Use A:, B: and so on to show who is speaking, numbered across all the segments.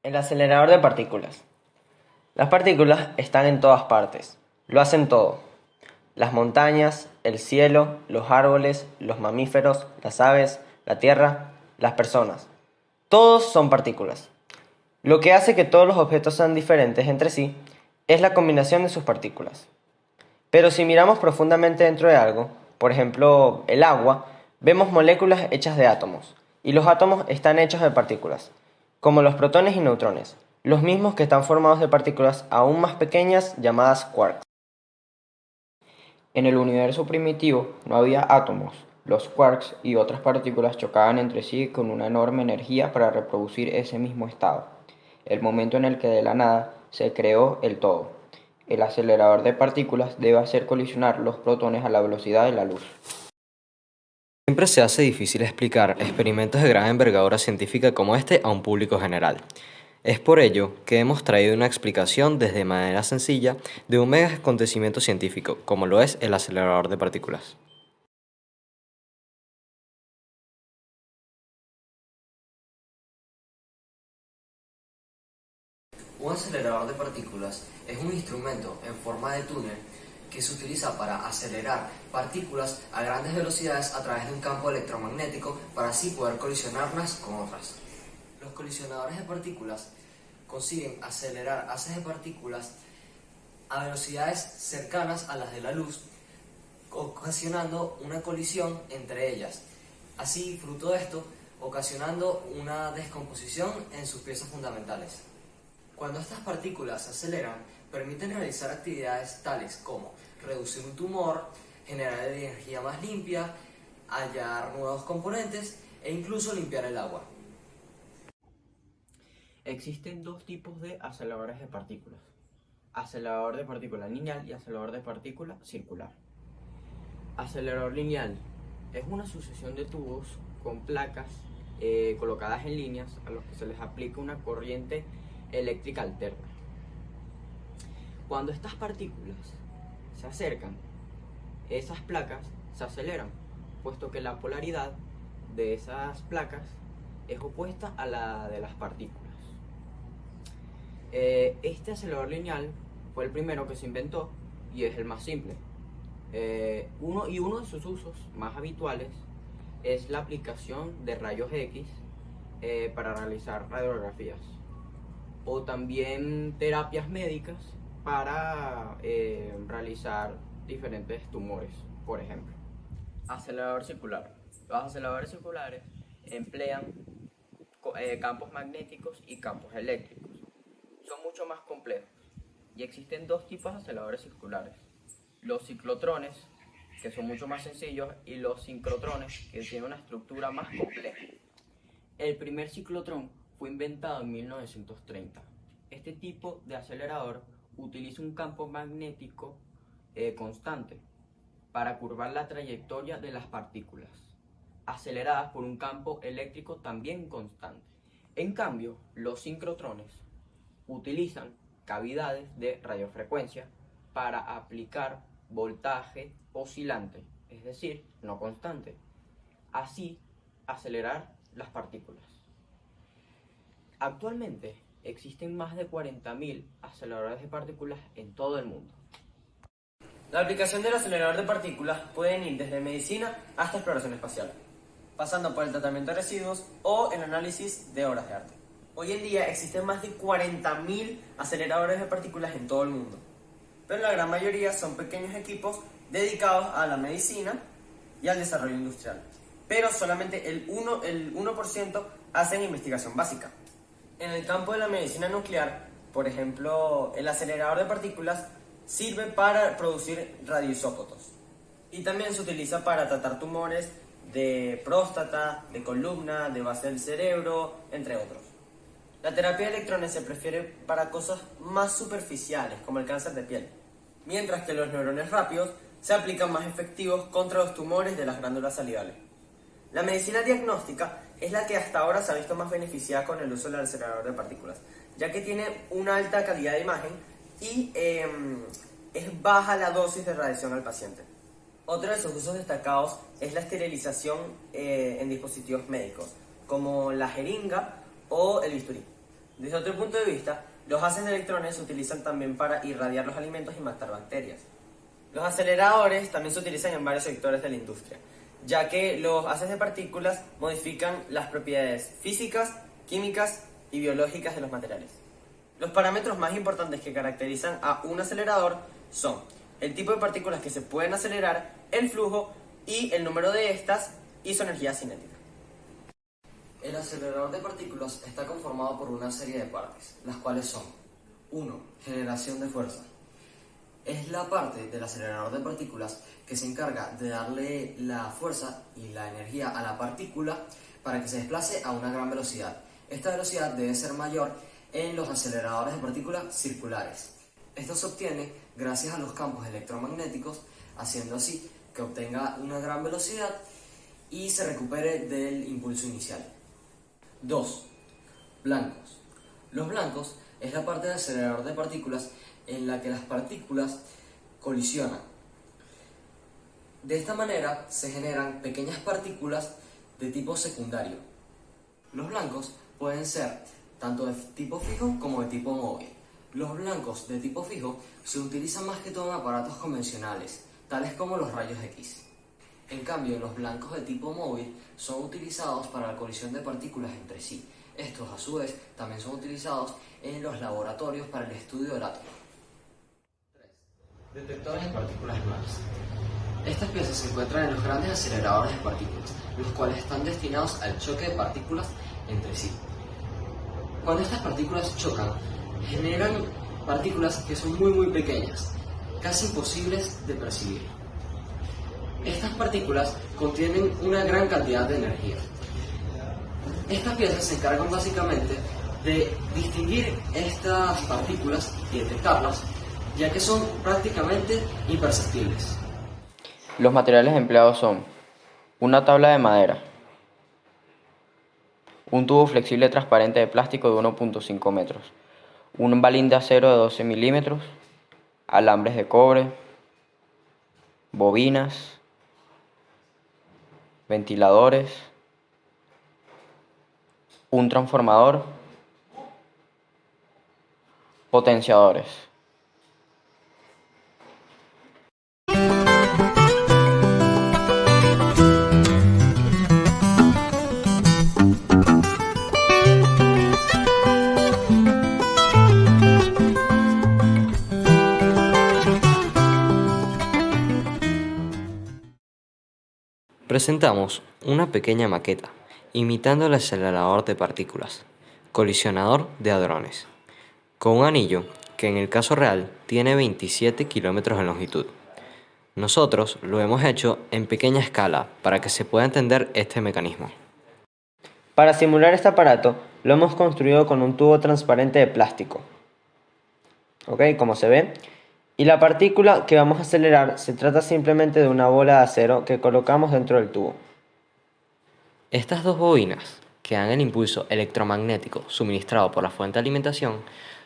A: El acelerador de partículas. Las partículas están en todas partes. Lo hacen todo. Las montañas, el cielo, los árboles, los mamíferos, las aves, la tierra, las personas. Todos son partículas. Lo que hace que todos los objetos sean diferentes entre sí es la combinación de sus partículas. Pero si miramos profundamente dentro de algo, por ejemplo el agua, vemos moléculas hechas de átomos, y los átomos están hechos de partículas, como los protones y neutrones, los mismos que están formados de partículas aún más pequeñas llamadas quarks.
B: En el universo primitivo no había átomos. Los quarks y otras partículas chocaban entre sí con una enorme energía para reproducir ese mismo estado. El momento en el que de la nada se creó el todo. El acelerador de partículas debe hacer colisionar los protones a la velocidad de la luz.
C: Siempre se hace difícil explicar experimentos de gran envergadura científica como este a un público general. Es por ello que hemos traído una explicación desde manera sencilla de un mega acontecimiento científico, como lo es el acelerador de partículas.
D: Un acelerador de partículas es un instrumento en forma de túnel que se utiliza para acelerar partículas a grandes velocidades a través de un campo electromagnético para así poder colisionarlas con otras. Los colisionadores de partículas consiguen acelerar haces de partículas a velocidades cercanas a las de la luz, ocasionando una colisión entre ellas. Así, fruto de esto, ocasionando una descomposición en sus piezas fundamentales. Cuando estas partículas se aceleran, permiten realizar actividades tales como reducir un tumor, generar energía más limpia, hallar nuevos componentes e incluso limpiar el agua.
B: Existen dos tipos de aceleradores de partículas. Acelerador de partícula lineal y acelerador de partícula circular. Acelerador lineal es una sucesión de tubos con placas colocadas en líneas a los que se les aplica una corriente eléctrica alterna. Cuando estas partículas se acercan, esas placas se aceleran, puesto que la polaridad de esas placas es opuesta a la de las partículas. Este acelerador lineal fue el primero que se inventó y es el más simple. Uno de sus usos más habituales es la aplicación de rayos X para realizar radiografías o también terapias médicas para realizar diferentes tumores, por ejemplo. Acelerador circular. Los aceleradores circulares emplean campos magnéticos y campos eléctricos. Son mucho más complejos y existen dos tipos de aceleradores circulares: los ciclotrones, que son mucho más sencillos, y los sincrotrones, que tienen una estructura más compleja. El primer ciclotrón fue inventado en 1930. Este tipo de acelerador utiliza un campo magnético constante para curvar la trayectoria de las partículas, aceleradas por un campo eléctrico también constante. En cambio, los sincrotrones utilizan cavidades de radiofrecuencia para aplicar voltaje oscilante, es decir, no constante, así acelerar las partículas. Actualmente existen más de 40.000 aceleradores de partículas en todo el mundo.
A: La aplicación del acelerador de partículas pueden ir desde medicina hasta exploración espacial, pasando por el tratamiento de residuos o el análisis de obras de arte. Hoy en día existen más de 40.000 aceleradores de partículas en todo el mundo, pero la gran mayoría son pequeños equipos dedicados a la medicina y al desarrollo industrial. Pero solamente el 1% hacen investigación básica. En el campo de la medicina nuclear, por ejemplo, el acelerador de partículas sirve para producir radioisótopos. Y también se utiliza para tratar tumores de próstata, de columna, de base del cerebro, entre otros. La terapia de electrones se prefiere para cosas más superficiales, como el cáncer de piel, mientras que los neurones rápidos se aplican más efectivos contra los tumores de las glándulas salivales. La medicina diagnóstica es la que hasta ahora se ha visto más beneficiada con el uso del acelerador de partículas, ya que tiene una alta calidad de imagen y es baja la dosis de radiación al paciente. Otro de sus usos destacados es la esterilización en dispositivos médicos, como la jeringa o el bisturí. Desde otro punto de vista, los haces de electrones se utilizan también para irradiar los alimentos y matar bacterias. Los aceleradores también se utilizan en varios sectores de la industria, ya que los haces de partículas modifican las propiedades físicas, químicas y biológicas de los materiales. Los parámetros más importantes que caracterizan a un acelerador son el tipo de partículas que se pueden acelerar, el flujo y el número de estas y su energía cinética.
D: El acelerador de partículas está conformado por una serie de partes, las cuales son 1. Generación de fuerza. Es la parte del acelerador de partículas que se encarga de darle la fuerza y la energía a la partícula para que se desplace a una gran velocidad. Esta velocidad debe ser mayor en los aceleradores de partículas circulares. Esto se obtiene gracias a los campos electromagnéticos, haciendo así que obtenga una gran velocidad y se recupere del impulso inicial. 2. Blancos. Los blancos es la parte del acelerador de partículas en la que las partículas colisionan. De esta manera se generan pequeñas partículas de tipo secundario. Los blancos pueden ser tanto de tipo fijo como de tipo móvil. Los blancos de tipo fijo se utilizan más que todo en aparatos convencionales, tales como los rayos X. En cambio, los blancos de tipo móvil son utilizados para la colisión de partículas entre sí. Estos, a su vez, también son utilizados en los laboratorios para el estudio del átomo. 3. Detectores de partículas nuevas. Estas piezas se encuentran en los grandes aceleradores de partículas, los cuales están destinados al choque de partículas entre sí. Cuando estas partículas chocan, generan partículas que son muy pequeñas, casi imposibles de percibir. Estas partículas contienen una gran cantidad de energía. Estas piezas se encargan básicamente de distinguir estas partículas y detectarlas, ya que son prácticamente imperceptibles.
B: Los materiales empleados son una tabla de madera, un tubo flexible transparente de plástico de 1.5 metros, un balín de acero de 12 milímetros, alambres de cobre, bobinas, ventiladores, un transformador, potenciadores.
C: Presentamos una pequeña maqueta, imitando el acelerador de partículas, colisionador de hadrones, con un anillo que en el caso real tiene 27 kilómetros en longitud. Nosotros lo hemos hecho en pequeña escala para que se pueda entender este mecanismo.
A: Para simular este aparato, lo hemos construido con un tubo transparente de plástico. ¿Ok? Como se ve. Y la partícula que vamos a acelerar se trata simplemente de una bola de acero que colocamos dentro del tubo.
C: Estas dos bobinas, que dan el impulso electromagnético suministrado por la fuente de alimentación,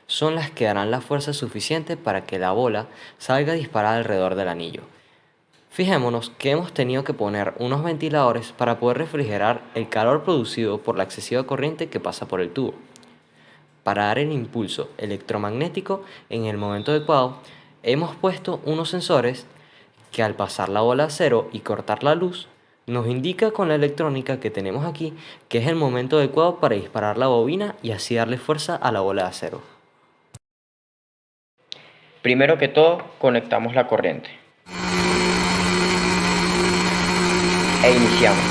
C: son las que darán la fuerza suficiente para que la bola salga disparada alrededor del anillo. Fijémonos que hemos tenido que poner unos ventiladores para poder refrigerar el calor producido por la excesiva corriente que pasa por el tubo. Para dar el impulso electromagnético en el momento adecuado, hemos puesto unos sensores que al pasar la bola de acero y cortar la luz, nos indica con la electrónica que tenemos aquí que es el momento adecuado para disparar la bobina y así darle fuerza a la bola de acero.
B: Primero que todo, conectamos la corriente e iniciamos.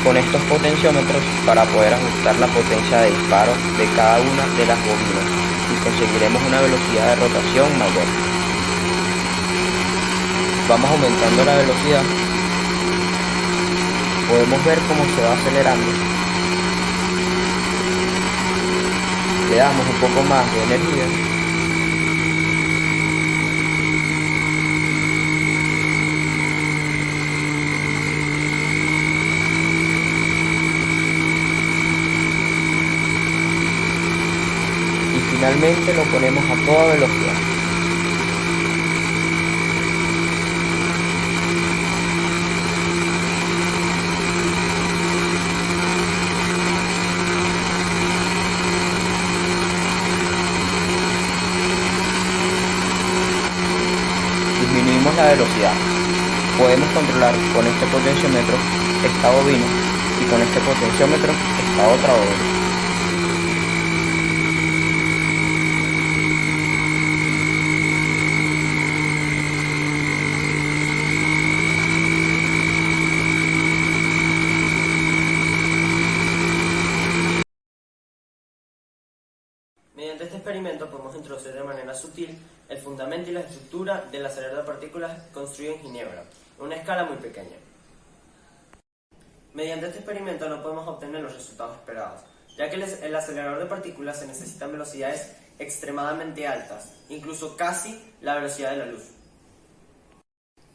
B: Con estos potenciómetros para poder ajustar la potencia de disparo de cada una de las bobinas y conseguiremos una velocidad de rotación mayor. Vamos aumentando la velocidad, podemos ver cómo se va acelerando, le damos un poco más de energía finalmente lo ponemos a toda velocidad. Disminuimos la velocidad. Podemos controlar con este potenciómetro esta bobina y con este potenciómetro esta otra bobina.
A: Mediante este experimento podemos introducir de manera sutil el fundamento y la estructura del acelerador de partículas construido en Ginebra, en una escala muy pequeña. Mediante este experimento no podemos obtener los resultados esperados, ya que el acelerador de partículas se necesitan velocidades extremadamente altas, incluso casi la velocidad de la luz.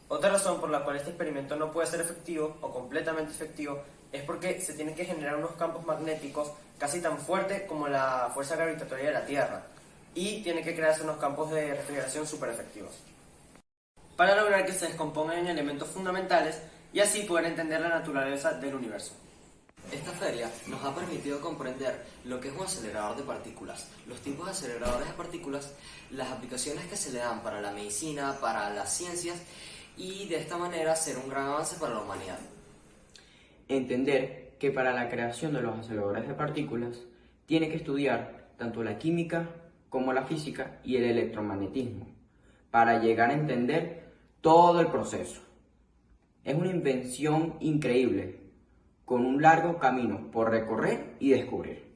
A: Otra razón por la cual este experimento no puede ser efectivo o completamente efectivo es porque se tienen que generar unos campos magnéticos casi tan fuertes como la fuerza gravitatoria de la Tierra, y tiene que crearse unos campos de refrigeración súper efectivos para lograr que se descompongan en elementos fundamentales y así poder entender la naturaleza del universo.
D: Esta feria nos ha permitido comprender lo que es un acelerador de partículas, los tipos de aceleradores de partículas, las aplicaciones que se le dan para la medicina, para las ciencias, y de esta manera ser un gran avance para la humanidad.
B: Entender que para la creación de los aceleradores de partículas tiene que estudiar tanto la química como la física y el electromagnetismo para llegar a entender todo el proceso. Es una invención increíble, con un largo camino por recorrer y descubrir.